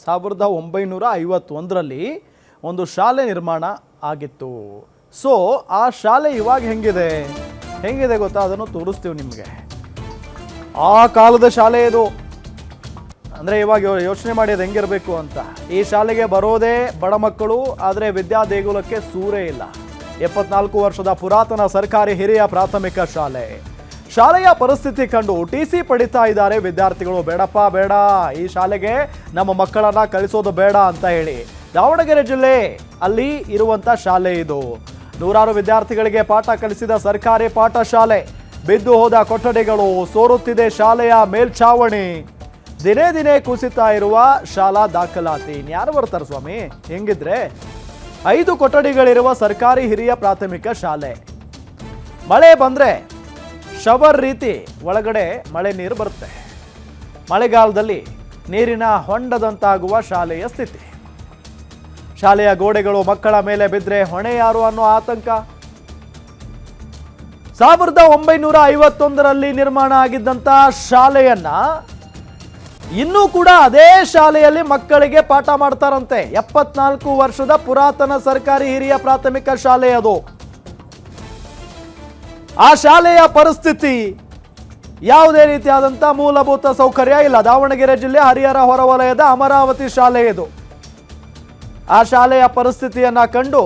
1951ರಲ್ಲಿ ಒಂದು ಶಾಲೆ ನಿರ್ಮಾಣ ಆಗಿತ್ತು. ಸೊ ಆ ಶಾಲೆ ಇವಾಗ ಹೆಂಗಿದೆ ಗೊತ್ತಾ? ಅದನ್ನು ತೋರಿಸ್ತೀವಿ ನಿಮಗೆ. ಆ ಕಾಲದ ಶಾಲೆ ಇದು. ಅಂದರೆ ಇವಾಗ ಯೋಚನೆ ಮಾಡಿ ಅದು ಹೆಂಗಿರಬೇಕು ಅಂತ. ಈ ಶಾಲೆಗೆ ಬರೋದೇ ಬಡ ಮಕ್ಕಳು, ಆದರೆ ವಿದ್ಯಾ ದೇಗುಲಕ್ಕೆ ಸೂರೇ ಇಲ್ಲ. 74 ವರ್ಷದ ಪುರಾತನ ಸರ್ಕಾರಿ ಹಿರಿಯ ಪ್ರಾಥಮಿಕ ಶಾಲೆ. ಶಾಲೆಯ ಪರಿಸ್ಥಿತಿ ಕಂಡು TC ಪಡಿತಾ ಇದ್ದಾರೆ ವಿದ್ಯಾರ್ಥಿಗಳು. ಬೇಡಪ್ಪ ಬೇಡ, ಈ ಶಾಲೆಗೆ ನಮ್ಮ ಮಕ್ಕಳನ್ನ ಕಳಿಸೋದು ಬೇಡ ಅಂತ ಹೇಳಿ. ದಾವಣಗೆರೆ ಜಿಲ್ಲೆ ಅಲ್ಲಿ ಇರುವಂತ ಶಾಲೆ ಇದು. ನೂರಾರು ವಿದ್ಯಾರ್ಥಿಗಳಿಗೆ ಪಾಠ ಕಲಿಸಿದ ಸರ್ಕಾರಿ ಪಾಠಶಾಲೆ. ಬಿದ್ದು ಹೋದ ಕೊಠಡಿಗಳು, ಸೋರುತ್ತಿದೆ ಶಾಲೆಯ ಮೇಲ್ಛಾವಣಿ. ದಿನೇ ದಿನೇ ಕುಸಿತಾ ಇರುವ ಶಾಲಾ ದಾಖಲಾತಿ. ಯಾರು ಬರ್ತಾರೆ ಸ್ವಾಮಿ ಹೆಂಗಿದ್ರೆ? 5 ಕೊಠಡಿಗಳಿರುವ ಸರ್ಕಾರಿ ಹಿರಿಯ ಪ್ರಾಥಮಿಕ ಶಾಲೆ. ಮಳೆ ಬಂದ್ರೆ ಶವರ್ ರೀತಿ ಒಳಗಡೆ ಮಳೆ ನೀರು ಬರುತ್ತೆ. ಮಳೆಗಾಲದಲ್ಲಿ ನೀರಿನ ಹೊಂಡದಂತಾಗುವ ಶಾಲೆಯ ಸ್ಥಿತಿ. ಶಾಲೆಯ ಗೋಡೆಗಳು ಮಕ್ಕಳ ಮೇಲೆ ಬಿದ್ದರೆ ಹೊಣೆ ಯಾರು ಅನ್ನೋ ಆತಂಕ. 1951ರಲ್ಲಿ ನಿರ್ಮಾಣ ಆಗಿದ್ದಂತ ಶಾಲೆಯನ್ನ ಇನ್ನೂ ಕೂಡ ಅದೇ ಶಾಲೆಯಲ್ಲಿ ಮಕ್ಕಳಿಗೆ ಪಾಠ ಮಾಡ್ತಾರಂತೆ. 74 ವರ್ಷದ ಪುರಾತನ ಸರ್ಕಾರಿ ಹಿರಿಯ ಪ್ರಾಥಮಿಕ ಶಾಲೆ ಅದು. ಆ ಶಾಲೆಯ ಪರಿಸ್ಥಿತಿ, ಯಾವುದೇ ರೀತಿಯಾದಂಥ ಮೂಲಭೂತ ಸೌಕರ್ಯ ಇಲ್ಲ. ದಾವಣಗೆರೆ ಜಿಲ್ಲೆ ಹರಿಹರ ಹೊರವಲಯದ ಅಮರಾವತಿ ಶಾಲೆ ಇದು. ಆ ಶಾಲೆಯ ಪರಿಸ್ಥಿತಿಯನ್ನ ಕಂಡು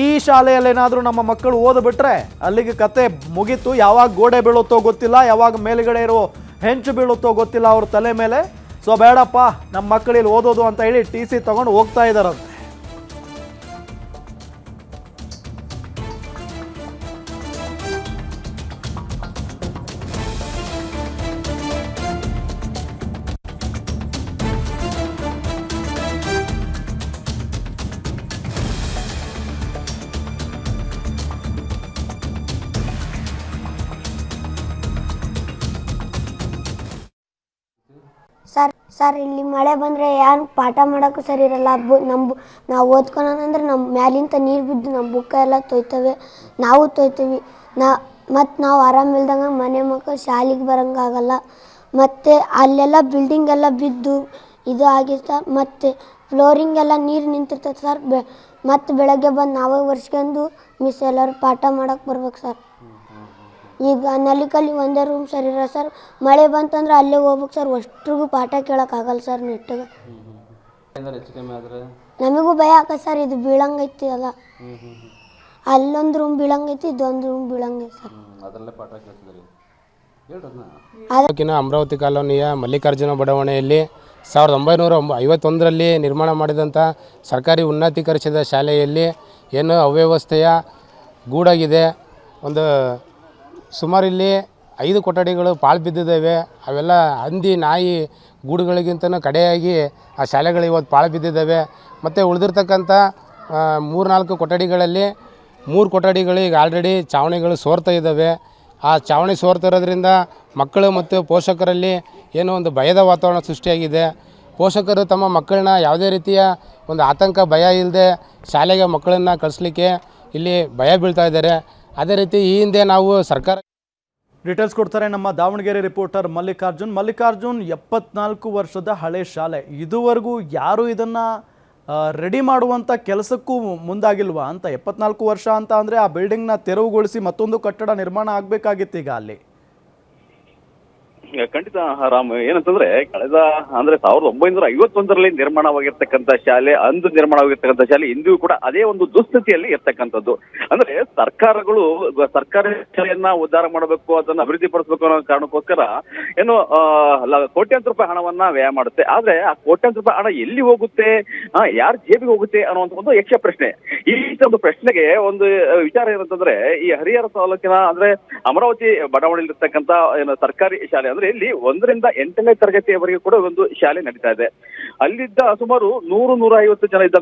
ಈ ಶಾಲೆಯಲ್ಲಿ ಏನಾದರೂ ನಮ್ಮ ಮಕ್ಕಳು ಓದ್ಬಿಟ್ರೆ ಅಲ್ಲಿಗೆ ಕತೆ ಮುಗೀತು. ಯಾವಾಗ ಗೋಡೆ ಬೀಳುತ್ತೋ ಗೊತ್ತಿಲ್ಲ, ಯಾವಾಗ ಮೇಲ್ಗಡೆ ಇರೋ ಹೆಂಚು ಬೀಳುತ್ತೋ ಗೊತ್ತಿಲ್ಲ ಅವ್ರ ತಲೆ ಮೇಲೆ. ಸೊ ಬೇಡಪ್ಪ ನಮ್ಮ ಮಕ್ಕಳಿಲ್ಲಿ ಓದೋದು ಅಂತ ಹೇಳಿ TC ತಗೊಂಡು ಹೋಗ್ತಾ ಇದ್ದಾರಂತೆ. ಸರ್ ಇಲ್ಲಿ ಮಳೆ ಬಂದರೆ ಏನು ಪಾಠ ಮಾಡೋಕ್ಕೂ ಸರಿ ಇರಲ್ಲ. ನಾವು ಓದ್ಕೊಳಂದ್ರೆ ನಮ್ಮ ಮ್ಯಾಲಿಂದ ನೀರು ಬಿದ್ದು ನಮ್ಮ ಬುಕ್ಕ ಎಲ್ಲ ತೊಯ್ತವೆ, ನಾವು ತೊಯ್ತೀವಿ. ಮತ್ತು ನಾವು ಆರಾಮಿಲ್ದಂಗೆ ಮನೆ ಮಕ್ಕಳು ಶಾಲೆಗೆ ಬರೋಂಗಾಗಲ್ಲ. ಮತ್ತು ಅಲ್ಲೆಲ್ಲ ಬಿಲ್ಡಿಂಗ್ ಎಲ್ಲ ಬಿದ್ದು ಇದು ಆಗಿರ್ತ. ಮತ್ತು ಫ್ಲೋರಿಂಗ್ ಎಲ್ಲ ನೀರು ನಿಂತಿರ್ತದೆ ಸರ್. ಮತ್ತು ಬೆಳಗ್ಗೆ ಬಂದು ನಾವೇ ಒರೆಸ್ಕೊಂಡು ಮಿಸ್ ಎಲ್ಲರೂ ಪಾಠ ಮಾಡೋಕ್ಕೆ ಬರ್ಬೇಕು ಸರ್. ಈಗ ನಲಿಕಲ್ಲಿ ಒಂದೇ ರೂಮ್ ಸರ್ ಇರೋ ಸರ್. ಮಳೆ ಬಂತಂದ್ರೆ ಅಲ್ಲೇ ಹೋಗ್ಬೇಕು ಸರ್. ಅಷ್ಟ್ರಿಗೂ ಪಾಠ ಕೇಳೋಕ್ಕಾಗಲ್ಲ ಸರ್ ನೆಟ್ಟಿಗೆ. ನಮಗೂ ಭಯ ಆಗ ಸರ್. ಇದು ಬೀಳಂಗೈತಿ ಅಲ್ಲ, ಅಲ್ಲೊಂದು ರೂಮ್ ಬೀಳಂಗೈತಿ, ಇದೊಂದು ರೂಮ್ ಬೀಳಂಗೈತಿ ಸರ್. ತಾಲೂಕಿನ ಅಮರಾವತಿ ಕಾಲೋನಿಯ ಮಲ್ಲಿಕಾರ್ಜುನ ಬಡಾವಣೆಯಲ್ಲಿ 1951ರಲ್ಲಿ ನಿರ್ಮಾಣ ಮಾಡಿದಂಥ ಸರ್ಕಾರಿ ಉನ್ನತೀಕರಿಸಿದ ಶಾಲೆಯಲ್ಲಿ ಏನು ಅವ್ಯವಸ್ಥೆಯ ಗೂಡಾಗಿದೆ. ಒಂದು ಸುಮಾರು ಇಲ್ಲಿ 5 ಕೊಠಡಿಗಳು ಪಾಳು ಬಿದ್ದಿದ್ದಾವೆ. ಅವೆಲ್ಲ ಹಂದಿ ನಾಯಿ ಗೂಡುಗಳಿಗಿಂತನೂ ಕಡೆಯಾಗಿ ಆ ಶಾಲೆಗಳು ಇವತ್ತು ಪಾಳು ಬಿದ್ದಿದ್ದಾವೆ. ಮತ್ತು ಉಳಿದಿರ್ತಕ್ಕಂಥ 3-4 ಕೊಠಡಿಗಳಲ್ಲಿ 3 ಕೊಠಡಿಗಳು ಈಗ ಆಲ್ರೆಡಿ ಚಾವಣಿಗಳು ಸೋರ್ತಾ ಇದ್ದಾವೆ. ಆ ಚಾವಣಿ ಸೋರ್ತಿರೋದ್ರಿಂದ ಮಕ್ಕಳು ಮತ್ತು ಪೋಷಕರಲ್ಲಿ ಏನೋ ಒಂದು ಭಯದ ವಾತಾವರಣ ಸೃಷ್ಟಿಯಾಗಿದೆ. ಪೋಷಕರು ತಮ್ಮ ಮಕ್ಕಳನ್ನ ಯಾವುದೇ ರೀತಿಯ ಒಂದು ಆತಂಕ ಭಯ ಇಲ್ಲದೆ ಶಾಲೆಗೆ ಮಕ್ಕಳನ್ನು ಕಳಿಸ್ಲಿಕ್ಕೆ ಇಲ್ಲಿ ಭಯ ಬೀಳ್ತಾ ಇದ್ದಾರೆ. ಅದೇ ರೀತಿ ಈ ಹಿಂದೆ ನಾವು ಸರ್ಕಾರ ಡೀಟೇಲ್ಸ್ ಕೊಡ್ತಾರೆ ನಮ್ಮ ದಾವಣಗೆರೆ ರಿಪೋರ್ಟರ್ ಮಲ್ಲಿಕಾರ್ಜುನ್. 74 ವರ್ಷದ ಹಳೆ ಶಾಲೆ. ಇದುವರೆಗೂ ಯಾರು ಇದನ್ನು ರೆಡಿ ಮಾಡುವಂಥ ಕೆಲಸಕ್ಕೂ ಮುಂದಾಗಿಲ್ವಾ ಅಂತ? 74 ವರ್ಷ ಅಂತ ಅಂದರೆ ಆ ಬಿಲ್ಡಿಂಗ್ನ ತೆರವುಗೊಳಿಸಿ ಮತ್ತೊಂದು ಕಟ್ಟಡ ನಿರ್ಮಾಣ ಆಗಬೇಕಾಗಿತ್ತು ಈಗ ಅಲ್ಲಿ. ಖಂಡಿತ ರಾಮ್, ಏನಂತಂದ್ರೆ ಕಳೆದ 1951ರಲ್ಲಿ ನಿರ್ಮಾಣವಾಗಿರ್ತಕ್ಕಂಥ ಶಾಲೆ, ಅಂದು ನಿರ್ಮಾಣವಾಗಿರ್ತಕ್ಕಂಥ ಶಾಲೆ ಇಂದಿಗೂ ಕೂಡ ಅದೇ ಒಂದು ದುಸ್ಥಿತಿಯಲ್ಲಿ ಇರ್ತಕ್ಕಂಥದ್ದು. ಅಂದ್ರೆ ಸರ್ಕಾರಗಳು ಸರ್ಕಾರಿ ಶಾಲೆಯನ್ನ ಉದ್ಧಾರ ಮಾಡಬೇಕು, ಅದನ್ನ ಅಭಿವೃದ್ಧಿ ಪಡಿಸಬೇಕು ಅನ್ನೋ ಕಾರಣಕ್ಕೋಸ್ಕರ ಏನು ಕೋಟ್ಯಾಂತರ ರೂಪಾಯಿ ಹಣವನ್ನ ವ್ಯಯ ಮಾಡುತ್ತೆ. ಆದ್ರೆ ಆ ಕೋಟ್ಯಾಂತರ ರೂಪಾಯಿ ಹಣ ಎಲ್ಲಿ ಹೋಗುತ್ತೆ, ಯಾರ ಜೇಬಿಗೆ ಹೋಗುತ್ತೆ ಅನ್ನುವಂಥ ಒಂದು ಯಕ್ಷ ಪ್ರಶ್ನೆ. ಈ ಒಂದು ಪ್ರಶ್ನೆಗೆ ಒಂದು ವಿಚಾರ ಏನಂತಂದ್ರೆ, ಈ ಹರಿಹರ ತಾಲೂಕಿನ ಅಂದ್ರೆ ಅಮರಾವತಿ ಬಡಾವಣೆಯಲ್ಲಿ ಇರ್ತಕ್ಕಂಥ ಏನು ಸರ್ಕಾರಿ ಶಾಲೆ ಅಂದ್ರೆ ಇಲ್ಲಿ 1ರಿಂದ 8ನೇ ತರಗತಿಯವರೆಗೆ ಕೂಡ ಒಂದು ಶಾಲೆ ನಡೀತಾ ಇದೆ. ಅಲ್ಲಿದ್ದ ಸುಮಾರು 100-150 ಜನ ಇದ್ದ